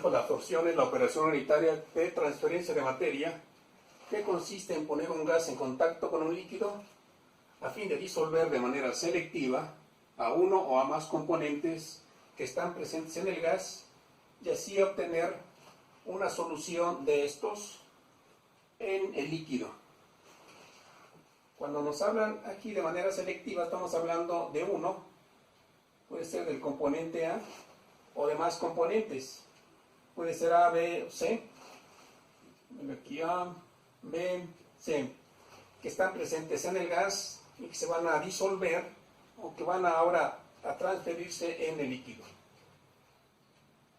pues la absorción es la operación unitaria de transferencia de materia que consiste en poner un gas en contacto con un líquido a fin de disolver de manera selectiva a uno o a más componentes que están presentes en el gas y así obtener una solución de estos en el líquido. Cuando nos hablan aquí de manera selectiva estamos hablando de uno, puede ser del componente A o de más componentes, puede ser A, B o C, aquí A, B, C, que están presentes en el gas y que se van a disolver o que van ahora a transferirse en el líquido.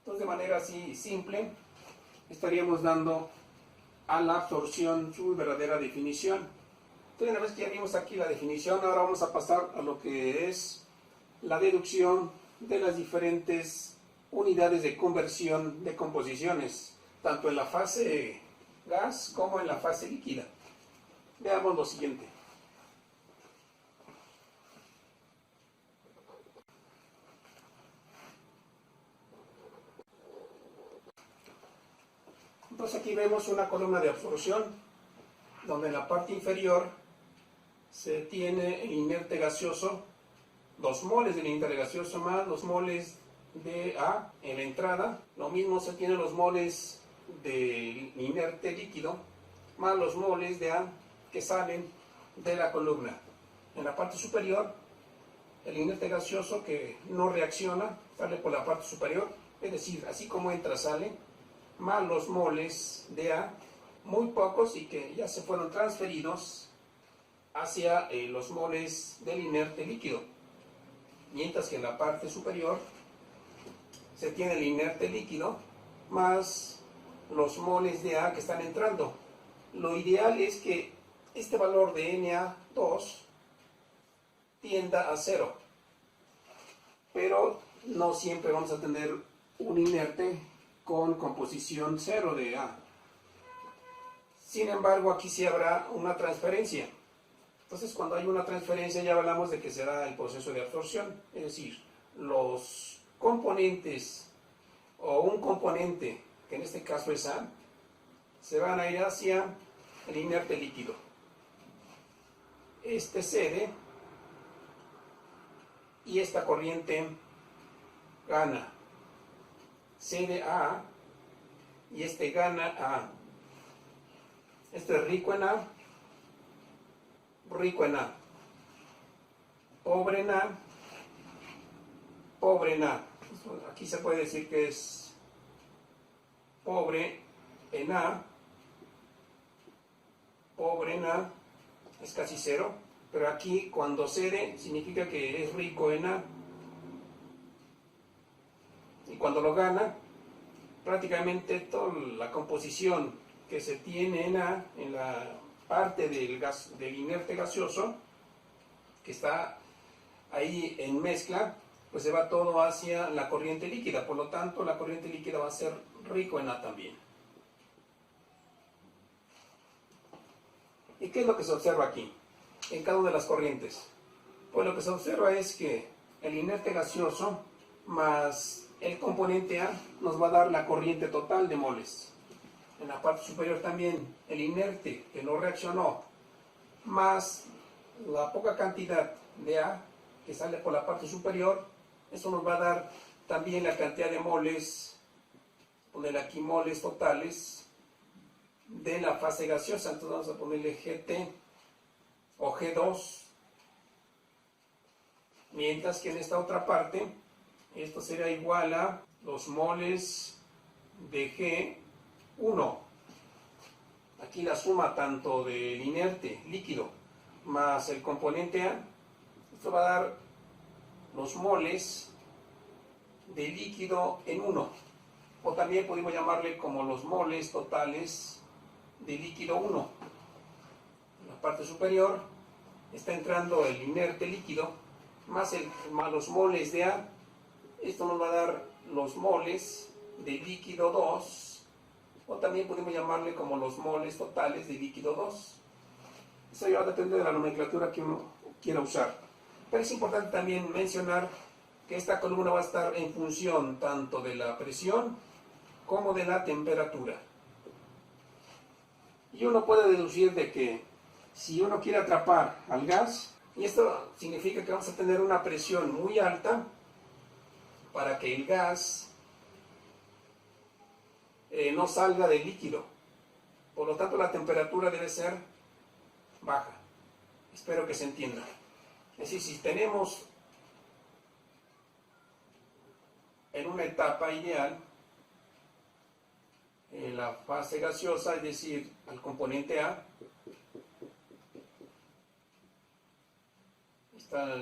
Entonces, de manera así simple, estaríamos dando a la absorción su verdadera definición. Entonces, una vez que ya vimos aquí la definición, ahora vamos a pasar a lo que es la deducción de las diferentes unidades de conversión de composiciones, tanto en la fase gas como en la fase líquida. Veamos lo siguiente. Entonces aquí vemos una columna de absorción, donde en la parte inferior se tiene el inerte gaseoso, 2 moles del inerte gaseoso más 2 moles de A en la entrada. Lo mismo se tiene los moles del inerte líquido, más los moles de A que salen de la columna. En la parte superior, el inerte gaseoso que no reacciona, sale por la parte superior, es decir, así como entra, sale, más los moles de A, muy pocos y que ya se fueron transferidos hacia los moles del inerte líquido. Mientras que en la parte superior se tiene el inerte líquido más los moles de A que están entrando. Lo ideal es que este valor de Na2 tienda a 0, pero no siempre vamos a tener un inerte con composición 0 de A. Sin embargo, aquí sí habrá una transferencia. Entonces, cuando hay una transferencia ya hablamos de que será el proceso de absorción, es decir, los componentes o un componente, que en este caso es A, se van a ir hacia el inerte líquido. Este cede y esta corriente gana. Cede a A y este gana a A. Esto es rico en A, rico en A, pobre en A, pobre en A. Aquí se puede decir que es pobre en A, pobre en A, es casi 0, pero aquí cuando cede significa que es rico en A. Y cuando lo gana, prácticamente toda la composición que se tiene en A, en la parte del inerte gaseoso, que está ahí en mezcla, pues se va todo hacia la corriente líquida. Por lo tanto, la corriente líquida va a ser rico en A también. ¿Y qué es lo que se observa aquí, en cada una de las corrientes? Pues lo que se observa es que el inerte gaseoso más el componente A nos va a dar la corriente total de moles. En la parte superior también el inerte que no reaccionó más la poca cantidad de A que sale por la parte superior, eso nos va a dar también la cantidad de moles, poner aquí moles totales de la fase gaseosa. Entonces vamos a ponerle GT o G2, mientras que en esta otra parte esto será igual a los moles de G1. Aquí la suma tanto del inerte líquido más el componente A, esto va a dar los moles de líquido en 1, o también podemos llamarle como los moles totales de líquido 1. En la parte superior está entrando el inerte líquido más los moles de A. Esto nos va a dar los moles de líquido 2, o también podemos llamarle como los moles totales de líquido 2. Eso ya va a depender de la nomenclatura que uno quiera usar. Pero es importante también mencionar que esta columna va a estar en función tanto de la presión como de la temperatura. Y uno puede deducir de que si uno quiere atrapar al gas, y esto significa que vamos a tener una presión muy alta para que el gas no salga del líquido. Por lo tanto, la temperatura debe ser baja. Espero que se entienda. Es decir, si tenemos en una etapa ideal la fase gaseosa, es decir, al componente A, está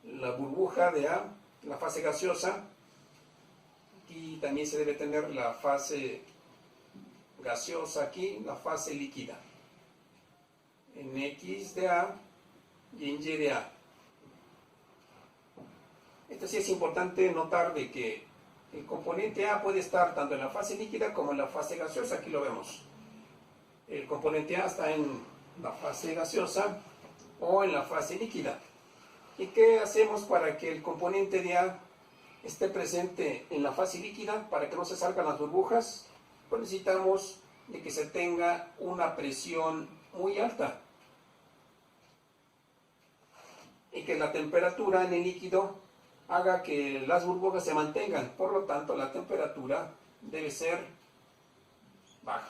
la burbuja de A, la fase gaseosa. Aquí también se debe tener la fase gaseosa, aquí la fase líquida, en X de A y en Y de A. Esto sí es importante notar de que el componente A puede estar tanto en la fase líquida como en la fase gaseosa. Aquí lo vemos. El componente A está en la fase gaseosa o en la fase líquida. ¿Y qué hacemos para que el componente de A esté presente en la fase líquida? Para que no se salgan las burbujas, pues necesitamos de que se tenga una presión muy alta y que la temperatura en el líquido haga que las burbujas se mantengan. Por lo tanto, la temperatura debe ser baja.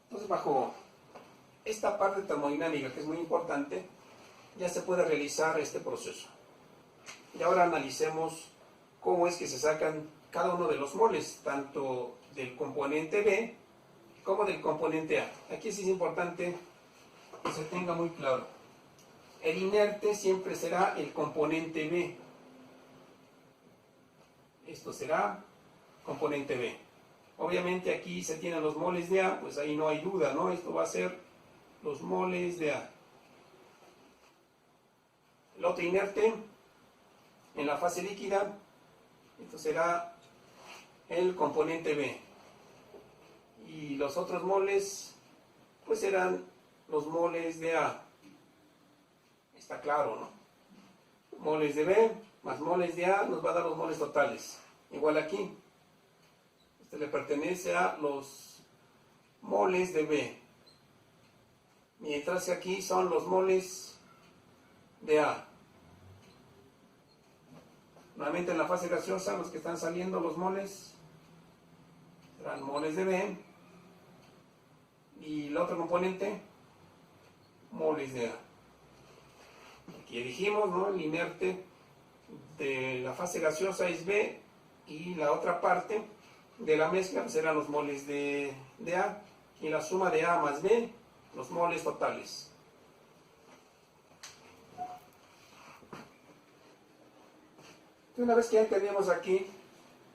Entonces, bajo esta parte termodinámica, que es muy importante, ya se puede realizar este proceso. Y ahora analicemos cómo es que se sacan cada uno de los moles, tanto del componente B como del componente A. Aquí sí es importante que se tenga muy claro. El inerte siempre será el componente B. Esto será componente B. Obviamente aquí se tienen los moles de A, pues ahí no hay duda, ¿no? Esto va a ser los moles de A. El otro inerte en la fase líquida, esto será el componente B. Y los otros moles, pues serán los moles de A. Está claro, ¿no? Moles de B más moles de A nos va a dar los moles totales. Igual aquí. Este le pertenece a los moles de B. Mientras que aquí son los moles de A. Nuevamente en la fase gaseosa, los que están saliendo los moles serán moles de B. Y el otro componente, moles de A. Aquí dijimos, ¿no? El inerte de la fase gaseosa es B y la otra parte de la mezcla serán los moles de A, y la suma de A más B, los moles totales. Una vez que ya entendemos aquí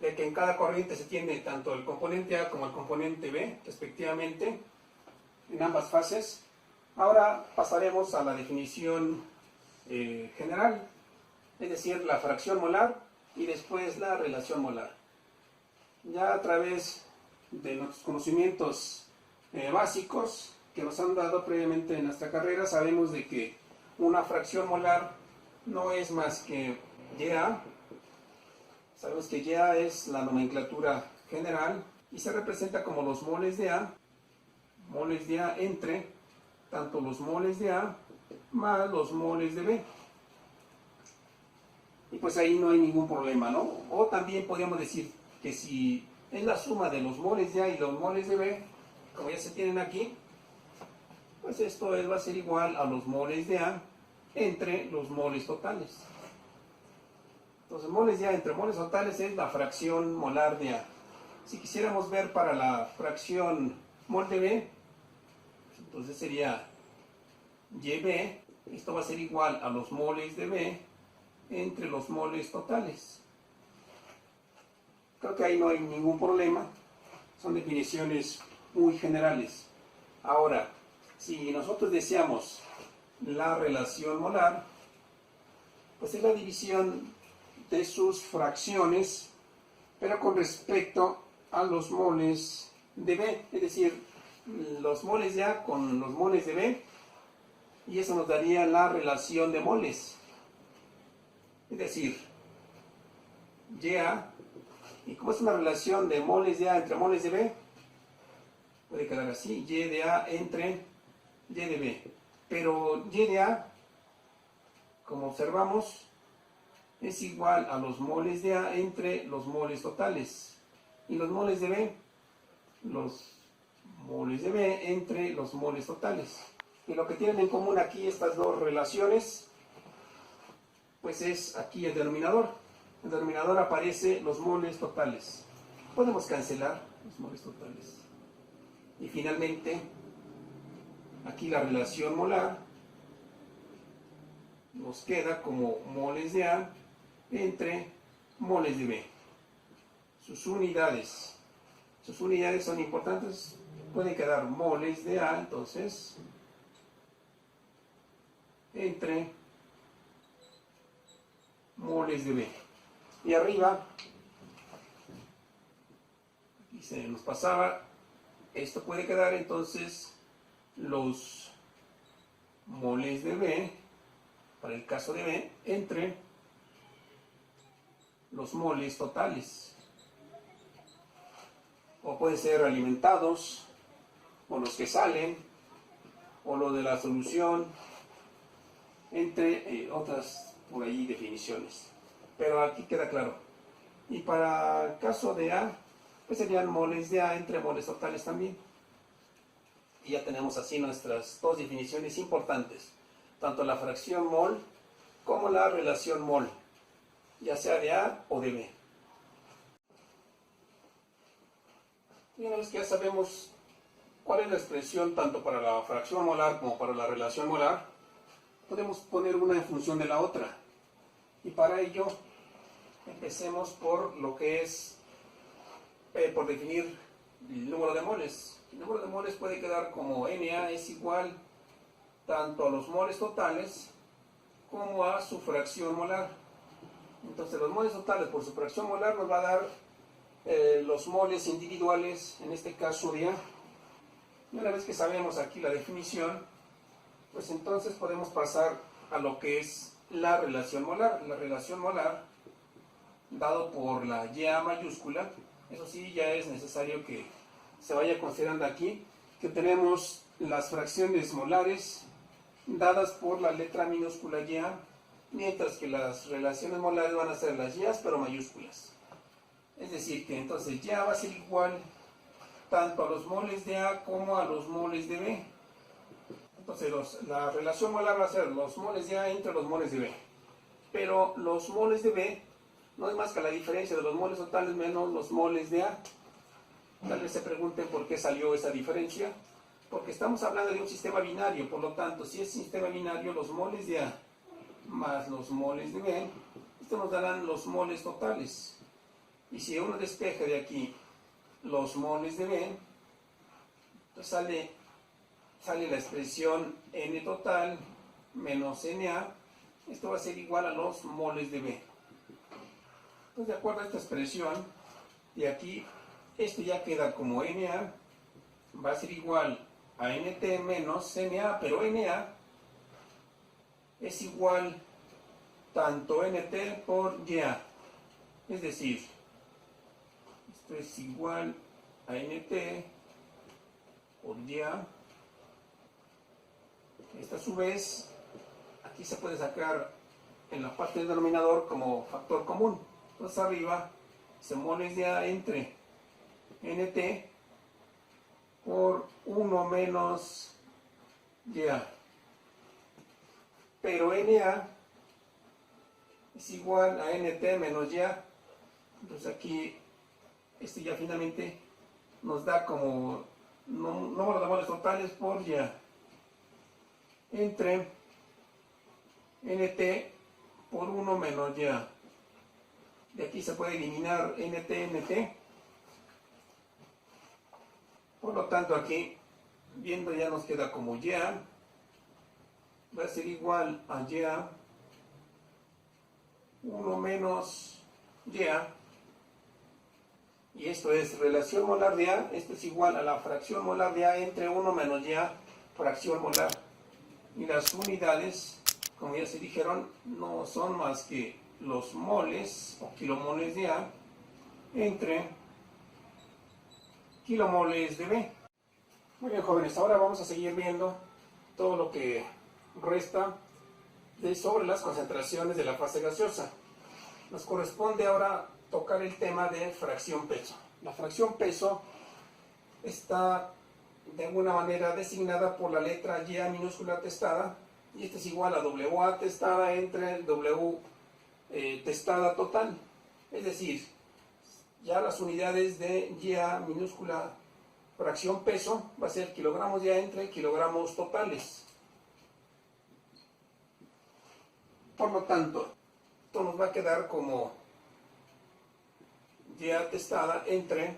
de que en cada corriente se tiene tanto el componente A como el componente B, respectivamente, en ambas fases, ahora pasaremos a la definición general, es decir, la fracción molar y después la relación molar. Ya a través de los conocimientos básicos que nos han dado previamente en nuestra carrera, sabemos de que una fracción molar no es más que YA. Sabemos que YA es la nomenclatura general y se representa como los moles de A entre tanto los moles de A más los moles de B. Y pues ahí no hay ningún problema, ¿no? O también podríamos decir que si es la suma de los moles de A y los moles de B, como ya se tienen aquí, pues esto va a ser igual a los moles de A entre los moles totales. Entonces, moles de A entre moles totales es la fracción molar de A. Si quisiéramos ver para la fracción mol de B, entonces sería YB, esto va a ser igual a los moles de B entre los moles totales. Creo que ahí no hay ningún problema, son definiciones muy generales. Ahora, si nosotros deseamos la relación molar, pues es la división de sus fracciones, pero con respecto a los moles de B, es decir, los moles de A con los moles de B, y eso nos daría la relación de moles. Es decir, YA Y como es una relación de moles de A entre moles de B, puede quedar así, Y de A entre Y de B. Pero Y de A, como observamos, es igual a los moles de A entre los moles totales. Y los moles de B, los moles de B entre los moles totales. Y lo que tienen en común aquí estas dos relaciones, pues es aquí el denominador. En el denominador aparece los moles totales. Podemos cancelar los moles totales. Y finalmente, aquí la relación molar nos queda como moles de A entre moles de B. Sus unidades son importantes. Pueden quedar moles de A, entonces, entre moles de B. Y arriba, aquí se nos pasaba, esto puede quedar entonces los moles de B, para el caso de B, entre los moles totales. O pueden ser alimentados, o los que salen, o lo de la solución, entre otras por ahí definiciones. Pero aquí queda claro. Y para el caso de A, pues serían moles de A entre moles totales también. Y ya tenemos así nuestras dos definiciones importantes, tanto la fracción mol como la relación mol, ya sea de A o de B. Y una vez que ya sabemos cuál es la expresión tanto para la fracción molar como para la relación molar, podemos poner una en función de la otra. Y para ello, empecemos por lo que es, por definir el número de moles. El número de moles puede quedar como Na es igual tanto a los moles totales como a su fracción molar. Entonces los moles totales por su fracción molar nos va a dar los moles individuales, en este caso de A. Y una vez que sabemos aquí la definición, pues entonces podemos pasar a lo que es la relación molar. La relación molar, dado por la YA mayúscula, eso sí ya es necesario que se vaya considerando aquí, que tenemos las fracciones molares dadas por la letra minúscula YA, mientras que las relaciones molares van a ser las YAs pero mayúsculas. Es decir, que entonces YA va a ser igual tanto a los moles de A como a los moles de B. Entonces la relación molar va a ser los moles de A entre los moles de B. Pero los moles de B no es más que la diferencia de los moles totales menos los moles de A. Tal vez se pregunten por qué salió esa diferencia. Porque estamos hablando de un sistema binario, por lo tanto, si es sistema binario, los moles de A más los moles de B, esto nos darán los moles totales. Y si uno despeja de aquí los moles de B, entonces sale la expresión N total menos Na. Esto va a ser igual a los moles de B. Entonces, de acuerdo a esta expresión, de aquí, esto ya queda como Na, va a ser igual a Nt menos Na, pero Na es igual tanto Nt por Ya. Es decir, esto es igual a Nt por Ya. Esta a su vez, aquí se puede sacar en la parte del denominador como factor común. Entonces arriba se moles de A entre Nt por 1 menos Ya. Pero Na es igual a Nt menos Ya. Entonces aquí, este ya finalmente nos da como número de moles totales por Ya. Entre Nt por 1 menos Ya. De aquí se puede eliminar Nt. Por lo tanto aquí, viendo ya nos queda como Ya, va a ser igual a Ya 1 menos Ya. Y esto es relación molar de A, esto es igual a la fracción molar de A entre 1 menos Ya, fracción molar. Y las unidades, como ya se dijeron, no son más que los moles o kilomoles de A entre kilomoles de B. Muy bien, jóvenes, ahora vamos a seguir viendo todo lo que resta sobre las concentraciones de la fase gaseosa. Nos corresponde ahora tocar el tema de fracción peso. La fracción peso está de alguna manera designada por la letra Y minúscula atestada, y esta es igual a W atestada entre el W testada total. Es decir, ya las unidades de Y minúscula fracción peso va a ser kilogramos ya entre kilogramos totales. Por lo tanto, esto nos va a quedar como Y atestada entre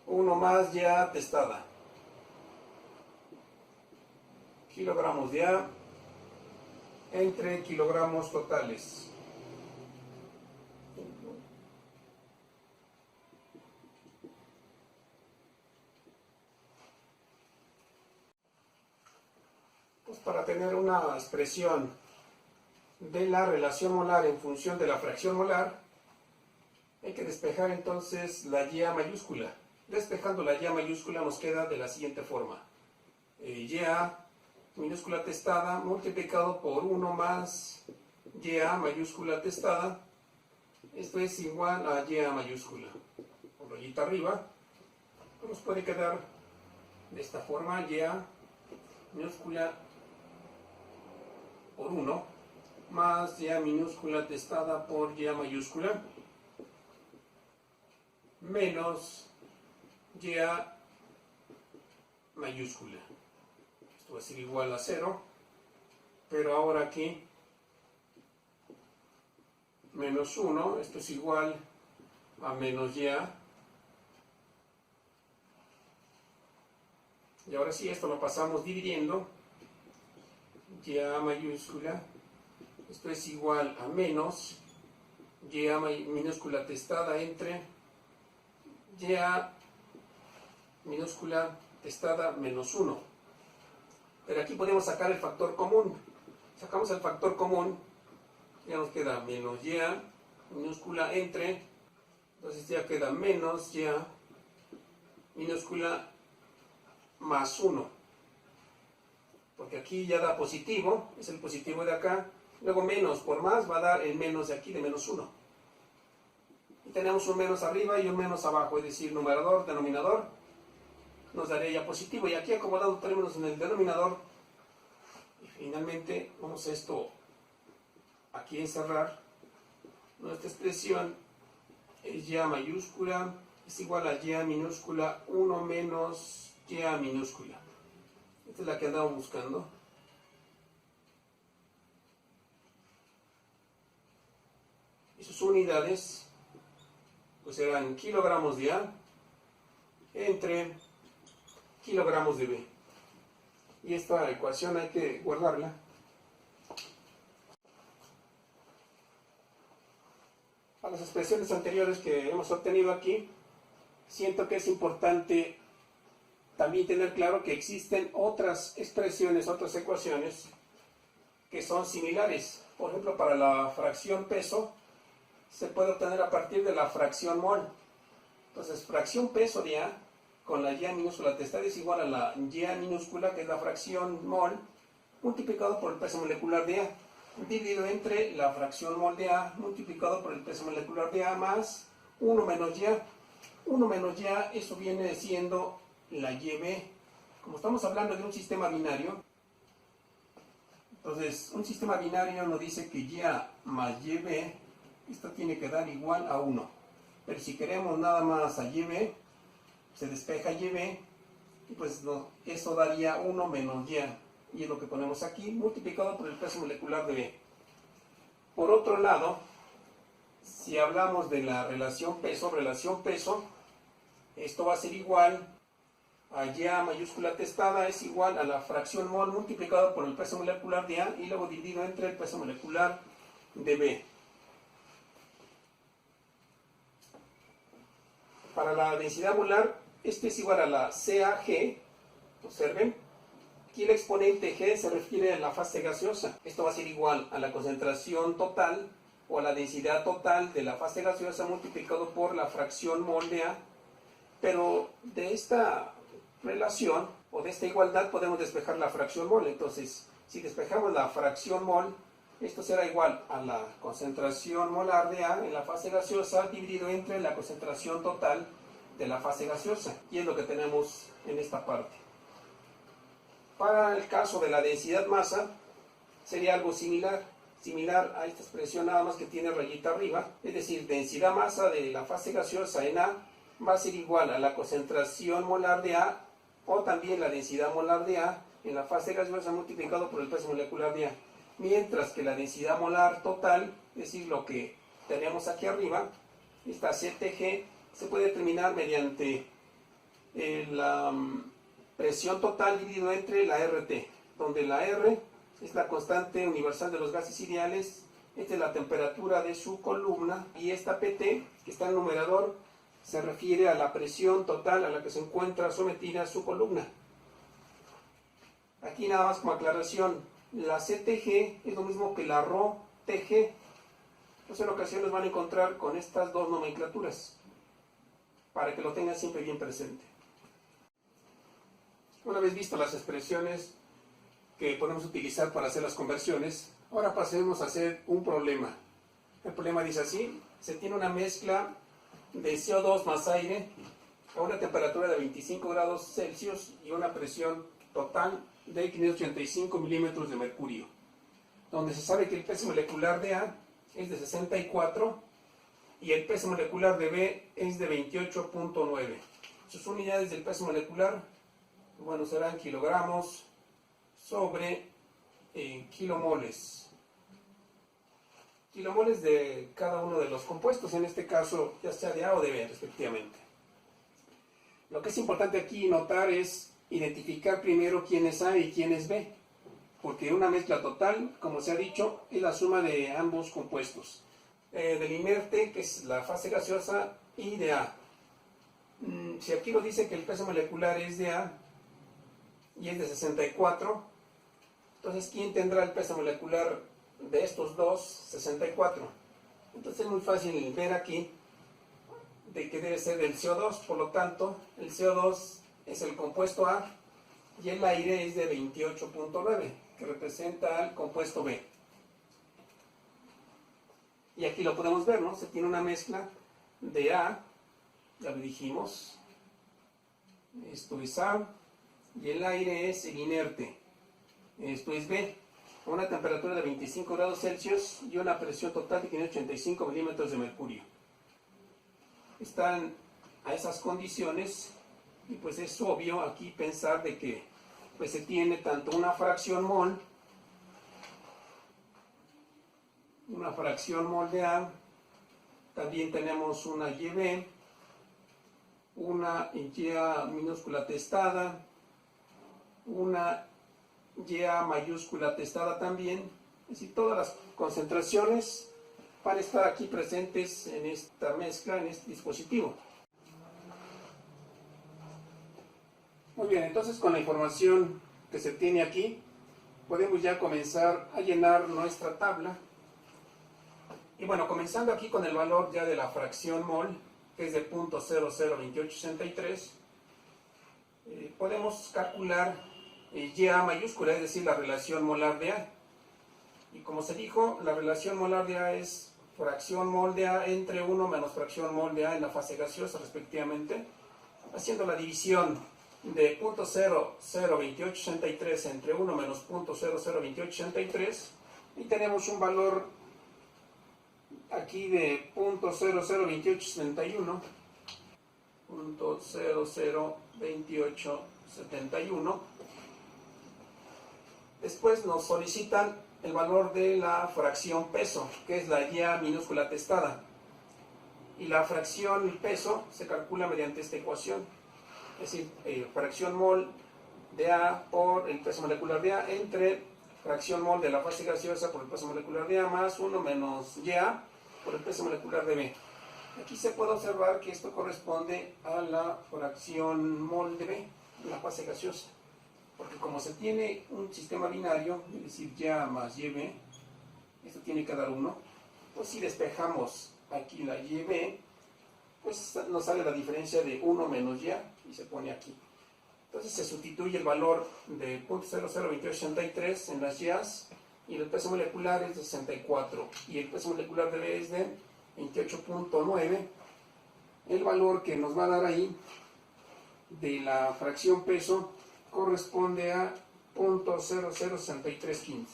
1 más Y atestada. Kilogramos de A entre kilogramos totales. Pues para tener una expresión de la relación molar en función de la fracción molar, hay que despejar entonces la Y mayúscula. Despejando la Y mayúscula nos queda de la siguiente forma. Y minúscula atestada multiplicado por 1 más Y mayúscula atestada. Esto es igual a Y mayúscula. Con rayita arriba, nos puede quedar de esta forma: Y minúscula por 1 más Y minúscula atestada por Y mayúscula menos Y mayúscula. Esto va a ser igual a 0, pero ahora aquí menos 1, esto es igual a menos Y. Y ahora sí, esto lo pasamos dividiendo. Y mayúscula, esto es igual a menos Y minúscula atestada entre Y minúscula atestada menos 1. Pero aquí podemos sacar el factor común. Sacamos el factor común, ya nos queda menos Y minúscula entre, entonces ya queda menos Y minúscula más 1. Porque aquí ya da positivo, es el positivo de acá. Luego menos por más va a dar el menos de aquí, de menos 1. Y tenemos un menos arriba y un menos abajo, es decir, numerador, denominador, nos daría ya positivo. Y aquí acomodando términos en el denominador, y finalmente vamos a esto aquí encerrar. Nuestra expresión es Y mayúscula es igual a Y minúscula 1 menos Y minúscula. Esta es la que andamos buscando. Y sus unidades pues serán kilogramos de A entre kilogramos de B. Y esta ecuación hay que guardarla. A las expresiones anteriores que hemos obtenido aquí, siento que es importante también tener claro que existen otras expresiones, otras ecuaciones que son similares. Por ejemplo, para la fracción peso se puede obtener a partir de la fracción mol. Entonces, fracción peso de A con la Y minúscula atestada es igual a la Y minúscula, que es la fracción mol, multiplicado por el peso molecular de A, dividido entre la fracción mol de A multiplicado por el peso molecular de A más 1 menos Y. 1 menos Y, eso viene siendo la YB. Como estamos hablando de un sistema binario, entonces un sistema binario nos dice que Y más YB, esto tiene que dar igual a 1. Pero si queremos nada más a YB, se despeja YB, y pues no, eso daría 1 menos Y. Y es lo que ponemos aquí, multiplicado por el peso molecular de B. Por otro lado, si hablamos de la relación peso, esto va a ser igual a Y mayúscula atestada es igual a la fracción mol multiplicado por el peso molecular de A y luego dividido entre el peso molecular de B. Para la densidad molar, este es igual a la CAG. Observen, aquí el exponente G se refiere a la fase gaseosa. Esto va a ser igual a la concentración total o la densidad total de la fase gaseosa multiplicado por la fracción mol de A, pero de esta relación o de esta igualdad podemos despejar la fracción mol. Entonces, si despejamos la fracción mol, esto será igual a la concentración molar de A en la fase gaseosa dividido entre la concentración total de la fase gaseosa, y es lo que tenemos en esta parte. Para el caso de la densidad masa, sería algo similar a esta expresión, nada más que tiene rayita arriba, es decir, densidad masa de la fase gaseosa en A va a ser igual a la concentración molar de A, o también la densidad molar de A en la fase gaseosa multiplicado por el peso molecular de A, mientras que la densidad molar total, es decir, lo que tenemos aquí arriba, esta CTG, se puede determinar mediante la presión total dividido entre la RT, donde la R es la constante universal de los gases ideales, esta es la temperatura de su columna, y esta PT, que está en el numerador, se refiere a la presión total a la que se encuentra sometida su columna. Aquí nada más como aclaración, la CTG es lo mismo que la ρTG, entonces en ocasiones van a encontrar con estas dos nomenclaturas, para que lo tengan siempre bien presente. Una vez visto las expresiones que podemos utilizar para hacer las conversiones, ahora pasemos a hacer un problema. El problema dice así: se tiene una mezcla de CO2 más aire a una temperatura de 25 grados Celsius y una presión total de 585 milímetros de mercurio, donde se sabe que el peso molecular de A es de 64 y el peso molecular de B es de 28.9. Sus unidades del peso molecular, bueno, serán kilogramos sobre kilomoles. Kilomoles de cada uno de los compuestos, en este caso ya sea de A o de B respectivamente. Lo que es importante aquí notar es identificar primero quién es A y quién es B, porque una mezcla total, como se ha dicho, es la suma de ambos compuestos, del inerte, que es la fase gaseosa, y de A. Si aquí lo dice que el peso molecular es de A y es de 64, entonces ¿quién tendrá el peso molecular de estos dos? 64. Entonces es muy fácil ver aquí de que debe ser del CO2, por lo tanto el CO2 es el compuesto A y el aire es de 28.9, que representa al compuesto B. Y aquí lo podemos ver, ¿no? Se tiene una mezcla de A, ya lo dijimos, esto es A, y el aire es el inerte, esto es B, a una temperatura de 25 grados Celsius y una presión total de 585 milímetros de mercurio. Están a esas condiciones y pues es obvio aquí pensar de que pues se tiene tanto una fracción mol de A, también tenemos una YB, una Y minúscula atestada, una YA mayúscula atestada también, es decir, todas las concentraciones van a estar aquí presentes en esta mezcla, en este dispositivo. Muy bien, entonces con la información que se tiene aquí, podemos ya comenzar a llenar nuestra tabla. Y bueno, comenzando aquí con el valor ya de la fracción mol, que es de 0.002863, podemos calcular YA mayúscula, es decir, la relación molar de A. Y como se dijo, la relación molar de A es fracción mol de A entre 1 menos fracción mol de A en la fase gaseosa respectivamente, haciendo la división de 0.002863 entre 1 menos 0.002863, y tenemos un valor aquí de 0.002871, 0.002871. Después nos solicitan el valor de la fracción peso, que es la YA minúscula atestada, y la fracción peso se calcula mediante esta ecuación, es decir, fracción mol de A por el peso molecular de A entre fracción mol de la fase gaseosa por el peso molecular de A más 1 menos YA por el peso molecular de B. Aquí se puede observar que esto corresponde a la fracción mol de B, la fase gaseosa, porque como se tiene un sistema binario, es decir, YA más YB, esto tiene que dar 1, Pues si despejamos aquí la YB, pues nos sale la diferencia de 1 menos Y y se pone aquí. Entonces se sustituye el valor de 0.002883 en las Y's y el peso molecular es de 64 y el peso molecular de B es de 28.9. El valor que nos va a dar ahí de la fracción peso corresponde a 0.006315.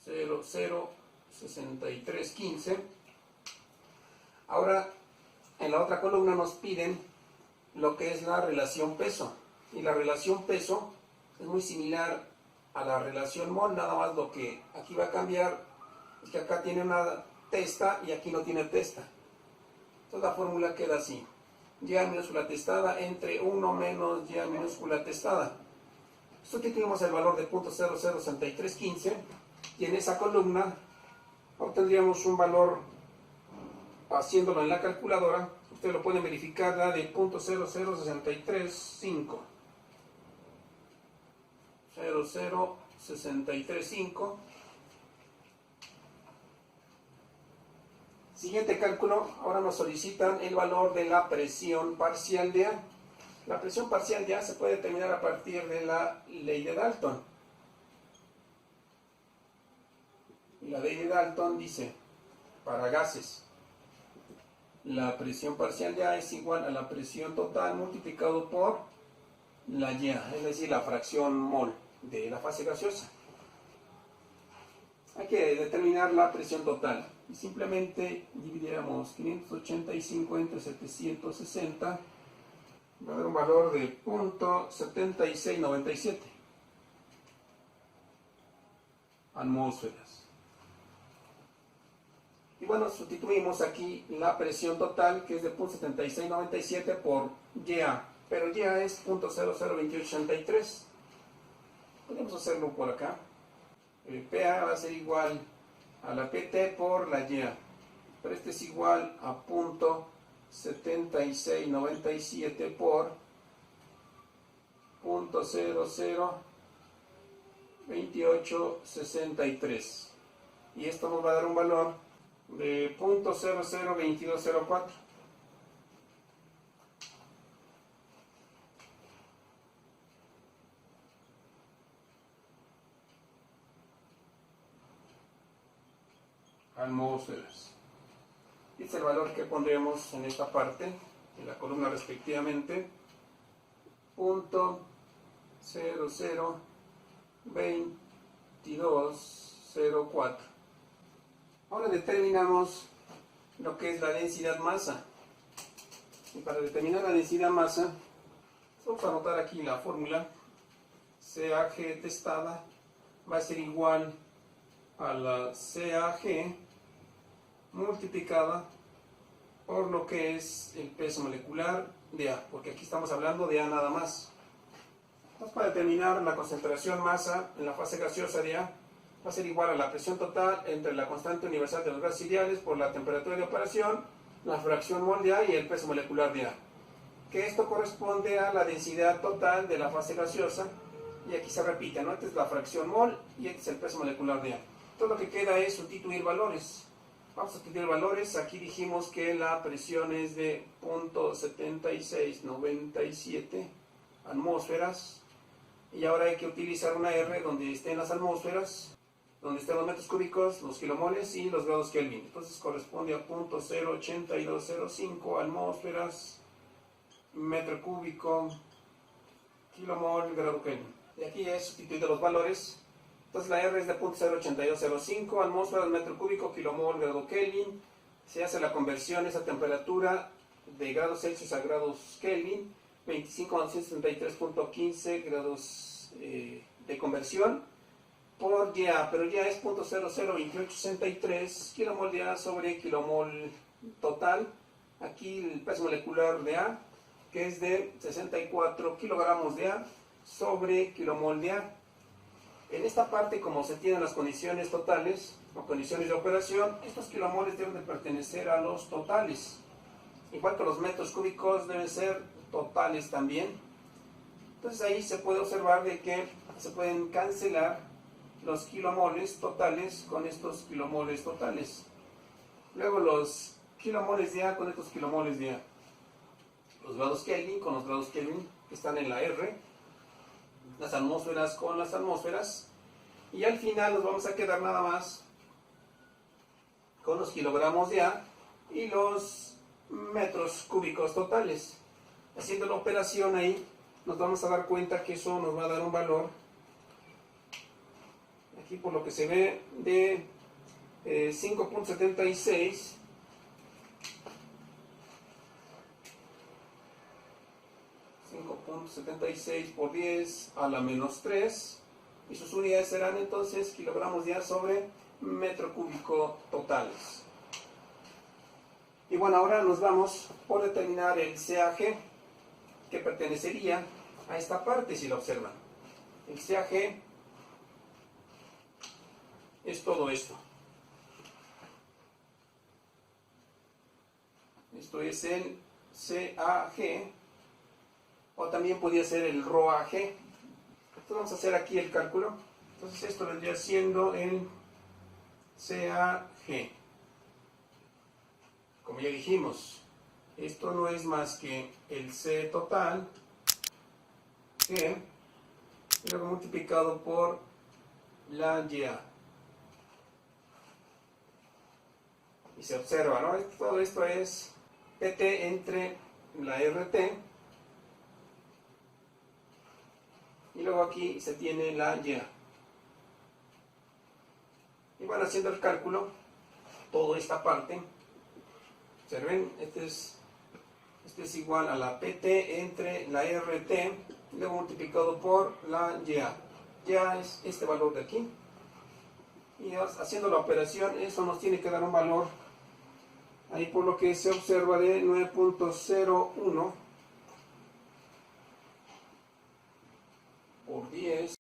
0.06315. Ahora en la otra columna nos piden lo que es la relación peso, y la relación peso es muy similar a la relación mol, nada más lo que aquí va a cambiar es que acá tiene una testa y aquí no tiene testa. Entonces la fórmula queda así: Y minúscula testada entre 1 menos Y minúscula testada. Sustituimos el valor de 0.006315 y en esa columna obtendríamos un valor, haciéndolo en la calculadora, ustedes lo pueden verificar, da de 0.00635. 0.0635. Siguiente cálculo, ahora nos solicitan el valor de la presión parcial de A. La presión parcial de A se puede determinar a partir de la ley de Dalton. Y la ley de Dalton dice, para gases, la presión parcial de A es igual a la presión total multiplicado por la Y, es decir, la fracción mol de la fase gaseosa. Hay que determinar la presión total y simplemente dividiremos 585 entre 760, va a dar un valor de 0.7697 atmósferas. Y bueno, sustituimos aquí la presión total, que es de 0.7697 por YA, pero YA es 0.002883. Podemos hacerlo por acá. El PA va a ser igual a la PT por la YA, pero este es igual a 0.7697 por 0.002863. Y esto nos va a dar un valor de 0.002204. atmósferas. Este es el valor que pondremos en esta parte, en la columna respectivamente, 0.002204. Ahora determinamos lo que es la densidad masa. Y para determinar la densidad masa, vamos a anotar aquí la fórmula. CAG testada va a ser igual a la CAG multiplicada por lo que es el peso molecular de A, porque aquí estamos hablando de A nada más. Entonces, para determinar la concentración masa en la fase gaseosa de A, va a ser igual a la presión total entre la constante universal de los gases ideales por la temperatura de operación, la fracción mol de A y el peso molecular de A. Que esto corresponde a la densidad total de la fase gaseosa, y aquí se repite, ¿no? Esta es la fracción mol y este es el peso molecular de A. Todo lo que queda es sustituir valores. Vamos a sustituir valores. Aquí dijimos que la presión es de 0.7697 atmósferas. Y ahora hay que utilizar una R donde estén las atmósferas, donde estén los metros cúbicos, los kilomoles y los grados Kelvin. Entonces corresponde a 0.08205 atmósferas, metro cúbico, kilomol, grado Kelvin. Y aquí es sustituido los valores. Entonces la R es de 0.08205 atmósferas, metro cúbico, kilomol, grado Kelvin. Se hace la conversión, esa temperatura de grados Celsius a grados Kelvin, 25.973.15 grados de conversión por YA, pero YA es 0.002863 kilomol de A sobre kilomol total. Aquí el peso molecular de A, que es de 64 kilogramos de A sobre kilomol de A. En esta parte, como se tienen las condiciones totales o condiciones de operación, estos kilomoles deben de pertenecer a los totales. Igual que los metros cúbicos deben ser totales también. Entonces ahí se puede observar de que se pueden cancelar los kilomoles totales con estos kilomoles totales. Luego los kilomoles de A con estos kilomoles de A. Los grados Kelvin con los grados Kelvin que están en la R. Las atmósferas con las atmósferas. Y al final nos vamos a quedar nada más con los kilogramos de A y los metros cúbicos totales. Haciendo la operación ahí, nos vamos a dar cuenta que eso nos va a dar un valor, aquí por lo que se ve, de 5.76 por 10 a la menos 3, y sus unidades serán entonces kilogramos de A sobre metro cúbico totales. Y bueno, ahora nos vamos por determinar el CAG, que pertenecería a esta parte, si lo observan. El CAG es todo esto. Esto es el CAG, o también podría ser el ρAG. Entonces vamos a hacer aquí el cálculo. Entonces esto vendría siendo el CAG. Como ya dijimos, esto no es más que el C total, G, y luego multiplicado por la YA. Y se observa, ¿no? Todo esto es PT entre la RT, y luego aquí se tiene la YA. Y van haciendo el cálculo, toda esta parte. Observen, este es igual a la PT entre la RT, luego multiplicado por la YA. YA es este valor de aquí. Y haciendo la operación, eso nos tiene que dar un valor, ahí por lo que se observa, de 9.01 por 10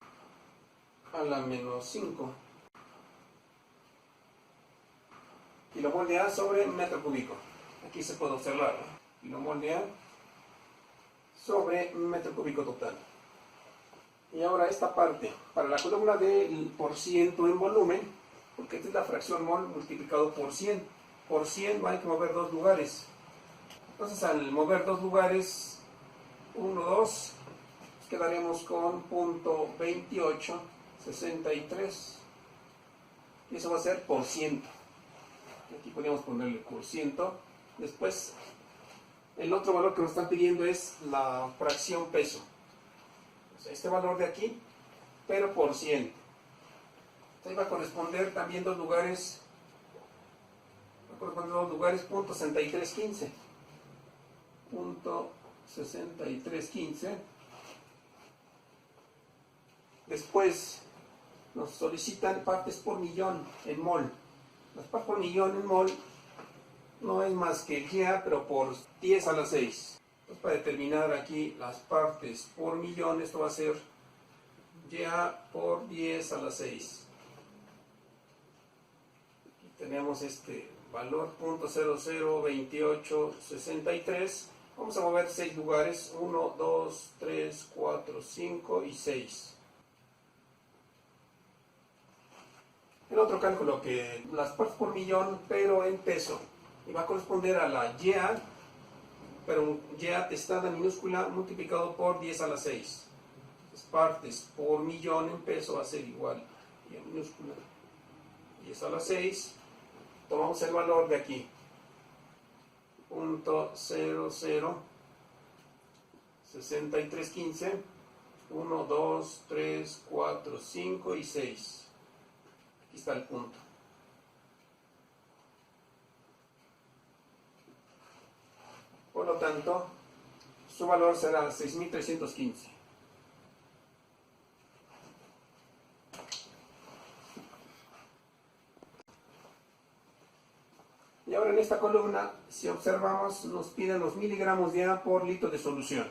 a la menos 5 kilomol de A sobre metro cúbico. Aquí se puede observar, ¿no? Kilomol de A sobre metro cúbico total. Y ahora esta parte, para la columna del por ciento en volumen, porque esta es la fracción mol multiplicado por 100. Por 100 va a mover dos lugares. Entonces al mover dos lugares, 1, 2, quedaremos con .2863. Y eso va a ser por ciento. Aquí podríamos ponerle por ciento. Después, el otro valor que nos están pidiendo es la fracción peso. O sea, este valor de aquí, pero por 100. Entonces va a corresponder también dos lugares, .6315. .6315. Después nos solicitan partes por millón en mol. Las partes por millón en mol no es más que YA, pero por 10 a la 6. Entonces, para determinar aquí las partes por millón, esto va a ser YA por 10 a la 6. Aquí tenemos este valor, .002863. Vamos a mover 6 lugares, 1, 2, 3, 4, 5 y 6. El otro cálculo, que las partes por millón, pero en peso, y va a corresponder a la YA, pero YA testada minúscula multiplicado por 10 a la 6. Las partes por millón en peso va a ser igual a YA minúscula 10 a la 6. Tomamos el valor de aquí, .006315, 1, 2, 3, 4, 5 y 6. Aquí está el punto. Por lo tanto, su valor será 6315. Y ahora en esta columna, si observamos, nos piden los miligramos de A por litro de solución.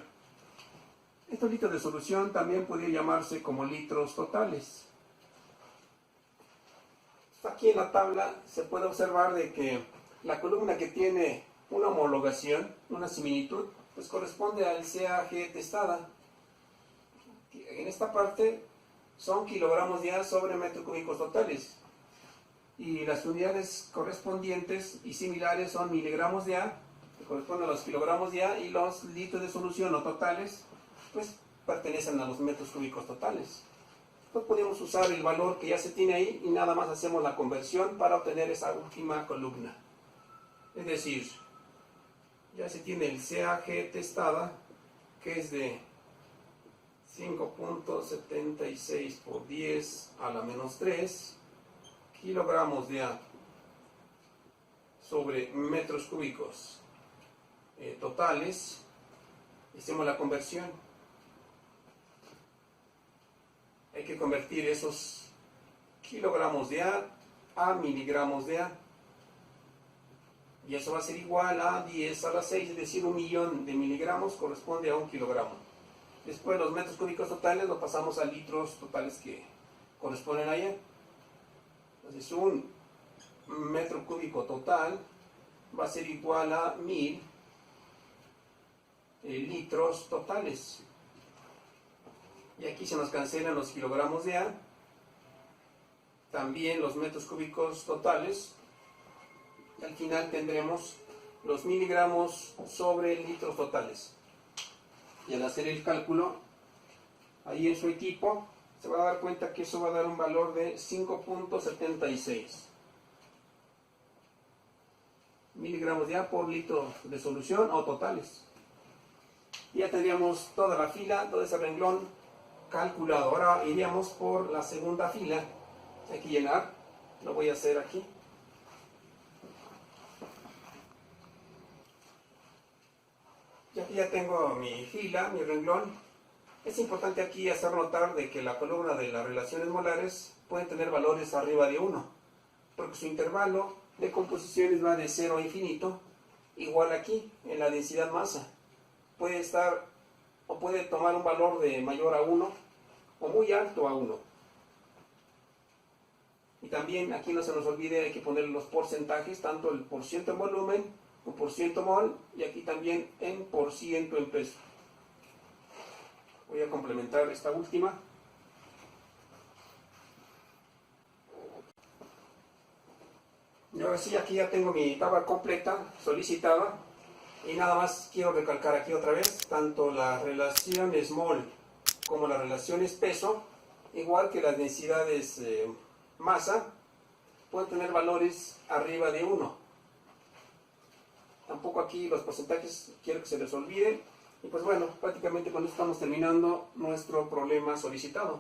Estos litros de solución también podría llamarse como litros totales. Aquí en la tabla se puede observar de que la columna que tiene una homologación, una similitud, pues corresponde al CAG testada. En esta parte son kilogramos de A sobre metros cúbicos totales. Y las unidades correspondientes y similares son miligramos de A, que corresponden a los kilogramos de A, y los litros de solución o totales, pues pertenecen a los metros cúbicos totales. Pues podemos usar el valor que ya se tiene ahí y nada más hacemos la conversión para obtener esa última columna. Es decir, ya se tiene el CAG testada, que es de 5.76 por 10 a la menos 3 kilogramos de A sobre metros cúbicos totales. Hicimos la conversión. Hay que convertir esos kilogramos de A a miligramos de A. Y eso va a ser igual a 10 a la 6, es decir, 1.000.000 de miligramos corresponde a 1 kilogramo. Después los metros cúbicos totales lo pasamos a litros totales que corresponden a ella. Entonces un metro cúbico total va a ser igual a 1.000 litros totales. Y aquí se nos cancelan los kilogramos de A, también los metros cúbicos totales. Y al final tendremos los miligramos sobre litros totales. Y al hacer el cálculo, ahí en su equipo, se va a dar cuenta que eso va a dar un valor de 5.76 miligramos de A por litro de solución o totales. Y ya tendríamos toda la fila, todo ese renglón calculado. Ahora iríamos por la segunda fila. Hay que llenar, lo voy a hacer aquí. Ya tengo mi fila, mi renglón. Es importante aquí hacer notar de que la columna de las relaciones molares pueden tener valores arriba de 1, porque su intervalo de composiciones va de 0 a infinito, igual aquí en la densidad masa. Puede estar o puede tomar un valor de mayor a 1 o muy alto a 1. Y también aquí no se nos olvide, hay que poner los porcentajes, tanto el porciento en volumen o porciento mol, y aquí también en porciento en peso. Voy a complementar esta última. Y ahora sí, aquí ya tengo mi tabla completa, solicitada. Y nada más quiero recalcar aquí otra vez, tanto las relaciones mol como las relaciones peso, igual que las densidades masa, pueden tener valores arriba de 1. Tampoco aquí los porcentajes quiero que se les olviden. Y pues bueno, prácticamente con esto estamos terminando nuestro problema solicitado.